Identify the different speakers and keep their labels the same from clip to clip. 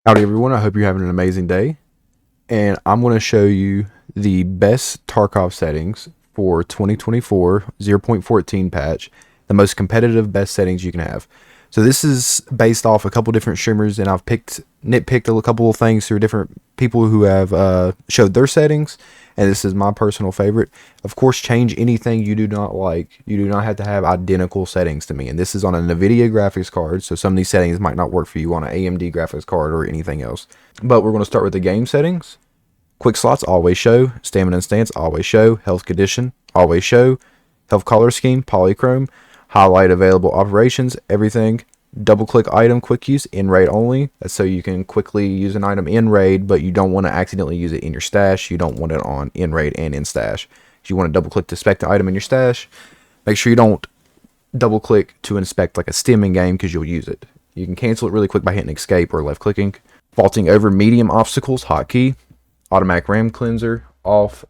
Speaker 1: Howdy everyone, I hope you're having an amazing day, and I'm going to show you the best Tarkov settings for 2024 0.14 patch, the most competitive best settings you can have. So this is based off a couple different streamers, and I've nitpicked a couple of things through different people who have showed their settings, and this is my personal favorite. Of course, change anything you do not like. You do not have to have identical settings to me, and this is on a NVIDIA graphics card, so some of these settings might not work for you on an AMD graphics card or anything else. But we're going to start with the game settings. Quick slots always show, stamina and stance always show, health condition always show, health color scheme polychrome, highlight available operations, everything. Double click item quick use in raid only. That's so you can quickly use an item in raid, but you don't want to accidentally use it in your stash. You don't want it on in raid and in stash. If you want to double click to inspect the item in your stash, make sure you don't double click to inspect like a stim in game because you'll use it. You can cancel it really quick by hitting escape or left clicking. Vaulting over medium obstacles hotkey, automatic RAM cleanser off,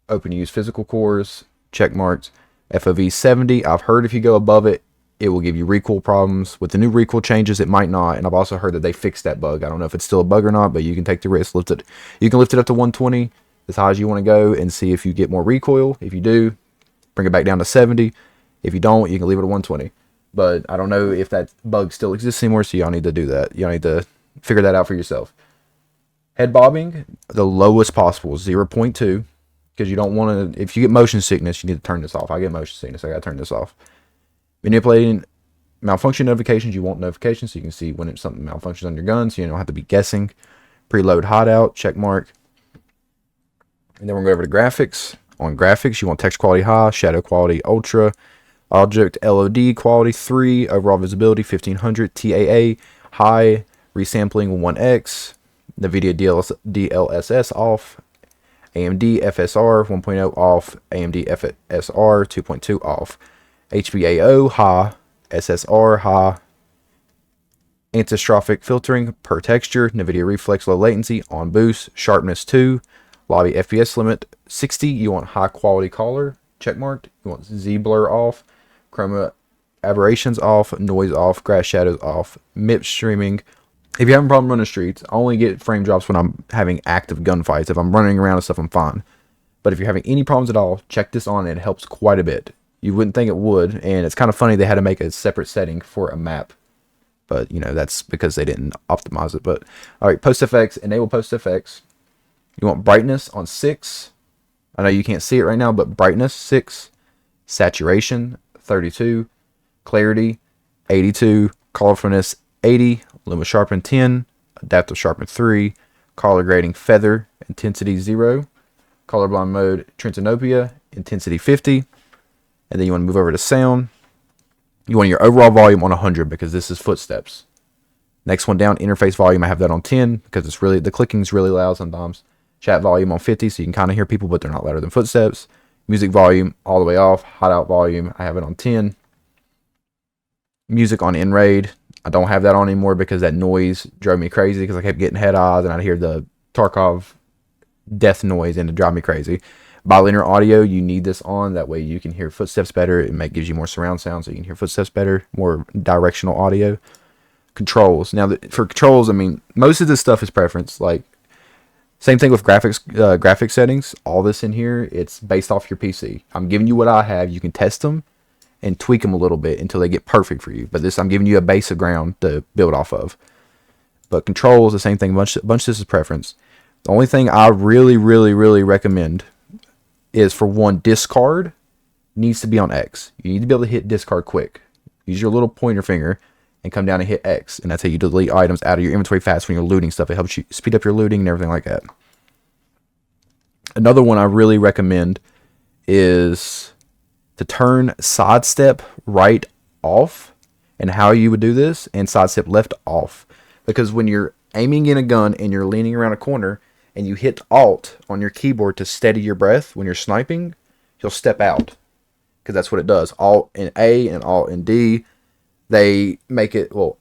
Speaker 1: open use physical cores check marked. FOV 70. I've heard if you go above it, it will give you recoil problems. With the new recoil changes, it might not, and I've also heard that they fixed that bug. I don't know if it's still a bug or not, but you can take the risk. Lift it. You can lift it up to 120, as high as you want to go, and see if you get more recoil. If you do, bring it back down to 70. If you don't, you can leave it at 120. But I don't know if that bug still exists anymore, so y'all need to do that. Y'all need to figure that out for yourself. Head bobbing, the lowest possible, 0.2. Because you don't want to, if you get motion sickness, you need to turn this off. I get motion sickness, I got to turn this off. Manipulating malfunction notifications, you want notifications so you can see when it's something malfunctions on your gun, so you don't have to be guessing. Preload hideout, check mark. And then we're going to go over to graphics. On graphics, you want text quality high, shadow quality ultra, object LOD quality 3, overall visibility 1500, TAA high, resampling 1x, NVIDIA DLSS off, AMD FSR 1.0 off, AMD FSR 2.2 off, HBAO high, SSR high, anisotropic filtering per texture, NVIDIA reflex low latency on boost, sharpness 2, lobby FPS limit 60. You want high quality color checkmarked. You want Z blur off, chroma aberrations off, noise off, grass shadows off, MIP streaming. If you're having a problem running streets, I only get frame drops when I'm having active gunfights. If I'm running around and stuff, I'm fine. But if you're having any problems at all, check this on and it helps quite a bit. You wouldn't think it would, and it's kind of funny they had to make a separate setting for a map. But, you know, that's because they didn't optimize it. But, alright, post effects, enable post effects. You want brightness on 6. I know you can't see it right now, but brightness 6. Saturation 32. Clarity 82. Colorfulness 80. Luma sharpen 10, adaptive sharpen 3, color grading feather, intensity 0, colorblind mode Trentinopia, intensity 50, and then you want to move over to sound. You want your overall volume on 100 because this is footsteps. Next one down, interface volume, I have that on 10 because it's really, the clicking's really loud sometimes. Chat volume on 50 so you can kind of hear people, but they're not louder than footsteps. Music volume all the way off, hideout volume, I have it on 10. Music on in-raid, I don't have that on anymore because that noise drove me crazy because I kept getting head eyes and I'd hear the Tarkov death noise and it drove me crazy. Bilinear audio, you need this on. That way you can hear footsteps better. It gives you more surround sound so you can hear footsteps better, more directional audio. Controls. Now, for controls, I mean, most of this stuff is preference. Like, same thing with graphics settings. All this in here, it's based off your PC. I'm giving you what I have. You can test them and tweak them a little bit until they get perfect for you. But this, I'm giving you a base of ground to build off of. But controls, the same thing. A bunch of this is preference. The only thing I really recommend is, for one, discard needs to be on X. You need to be able to hit discard quick. Use your little pointer finger and come down and hit X. And that's how you delete items out of your inventory fast when you're looting stuff. It helps you speed up your looting and everything like that. Another one I really recommend is to turn sidestep right off, and how you would do this, and sidestep left off. Because when you're aiming in a gun and you're leaning around a corner and you hit Alt on your keyboard to steady your breath when you're sniping, you'll step out. Because that's what it does. Alt and A and Alt and D, they make it, well,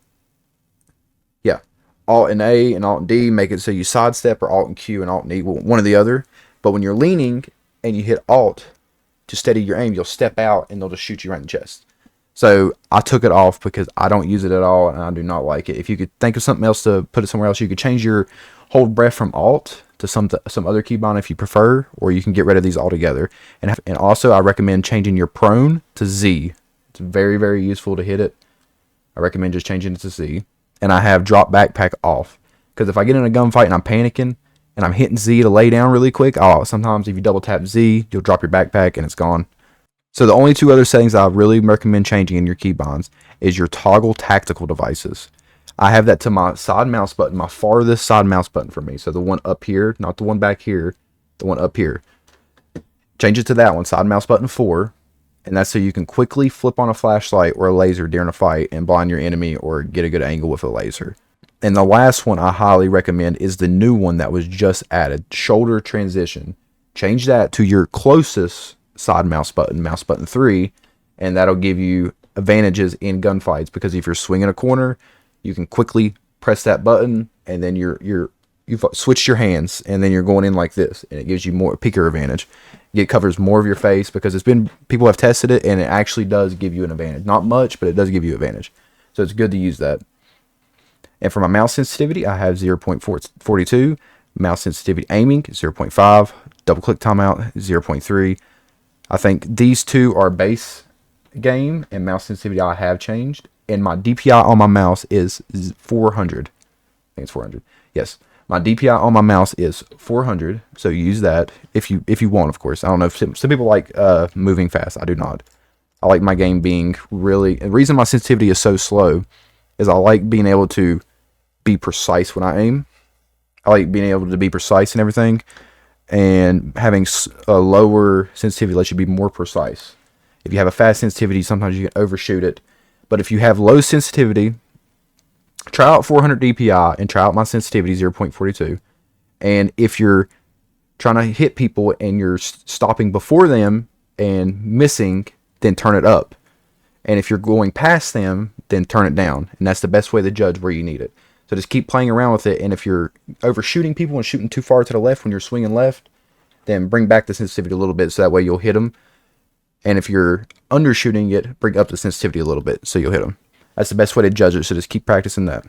Speaker 1: yeah. Alt and A and Alt and D make it so you sidestep, or Alt and Q and Alt and E, one or the other. But when you're leaning and you hit Alt to steady your aim, you'll step out and they'll just shoot you right in the chest. So I took it off because I don't use it at all and I do not like it. If you could think of something else to put it somewhere else, you could change your hold breath from Alt to some other keybind if you prefer, or you can get rid of these altogether. And also I recommend changing your prone to Z. It's very, very useful to hit it. I recommend just changing it to Z. And I have drop backpack off, because if I get in a gunfight and I'm panicking and I'm hitting Z to lay down really quick, sometimes if you double tap Z, you'll drop your backpack and it's gone. So the only two other settings I really recommend changing in your keybinds is your toggle tactical devices. I have that to my side mouse button, my farthest side mouse button for me. So the one up here, not the one back here, the one up here. Change it to that one, side mouse button 4. And that's so you can quickly flip on a flashlight or a laser during a fight and blind your enemy or get a good angle with a laser. And the last one I highly recommend is the new one that was just added, shoulder transition. Change that to your closest side mouse button 3, and that'll give you advantages in gunfights, because if you're swinging a corner, you can quickly press that button and then you've switched your hands and then you're going in like this, and it gives you more peeker advantage. It covers more of your face, because people have tested it and it actually does give you an advantage. Not much, but it does give you advantage. So it's good to use that. And for my mouse sensitivity, I have 0.42, mouse sensitivity aiming 0.5, double click timeout 0.3. I think these two are base game, and mouse sensitivity I have changed. And my DPI on my mouse is 400. I think it's 400. Yes, my DPI on my mouse is 400. So use that if you want, of course. I don't know if some people like moving fast. I do not. I like my game being really. The reason my sensitivity is so slow is I like being able to be precise when I aim. I like being able to be precise and everything. And having a lower sensitivity lets you be more precise. If you have a fast sensitivity, sometimes you can overshoot it. But if you have low sensitivity, try out 400 DPI and try out my sensitivity 0.42. And if you're trying to hit people and you're stopping before them and missing, then turn it up. And if you're going past them, then turn it down. And that's the best way to judge where you need it. So just keep playing around with it. And if you're overshooting people and shooting too far to the left when you're swinging left, then bring back the sensitivity a little bit, so that way you'll hit them. And if you're undershooting it, bring up the sensitivity a little bit so you'll hit them. That's the best way to judge it. So just keep practicing that.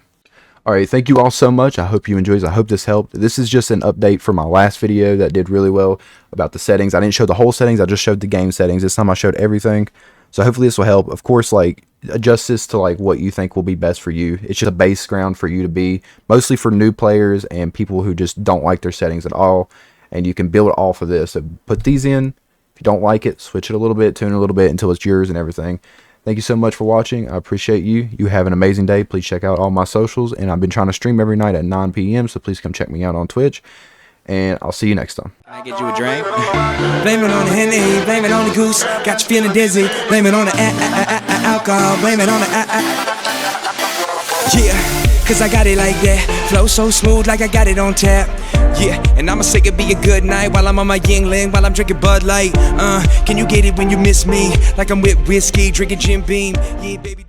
Speaker 1: All right, thank you all so much. I hope you enjoyed this. I hope this helped. This is just an update from my last video that did really well about the settings. I didn't show the whole settings. I just showed the game settings. This time I showed everything. So hopefully this will help. Of course, like, adjust this to like what you think will be best for you. It's just a base ground for you to be, mostly for new players and people who just don't like their settings at all. And you can build off of this. So put these in. If you don't like it, switch it a little bit, tune it a little bit until it's yours and everything. Thank you so much for watching. I appreciate you. You have an amazing day. Please check out all my socials. And I've been trying to stream every night at 9 p.m. So please come check me out on Twitch. And I'll see you next time.
Speaker 2: I get you a drink. Blame it on the Henny, blame it on the goose. Got you feeling dizzy. Blame it on the alcohol. Blame it on the Yeah, cause I got it like that. Flow so smooth like I got it on tap. Yeah, and I'ma say it be a good night while I'm on my Yingling, while I'm drinking Bud Light. Can you get it when you miss me? Like I'm with whiskey, drinking Jim Beam. Yeah, baby.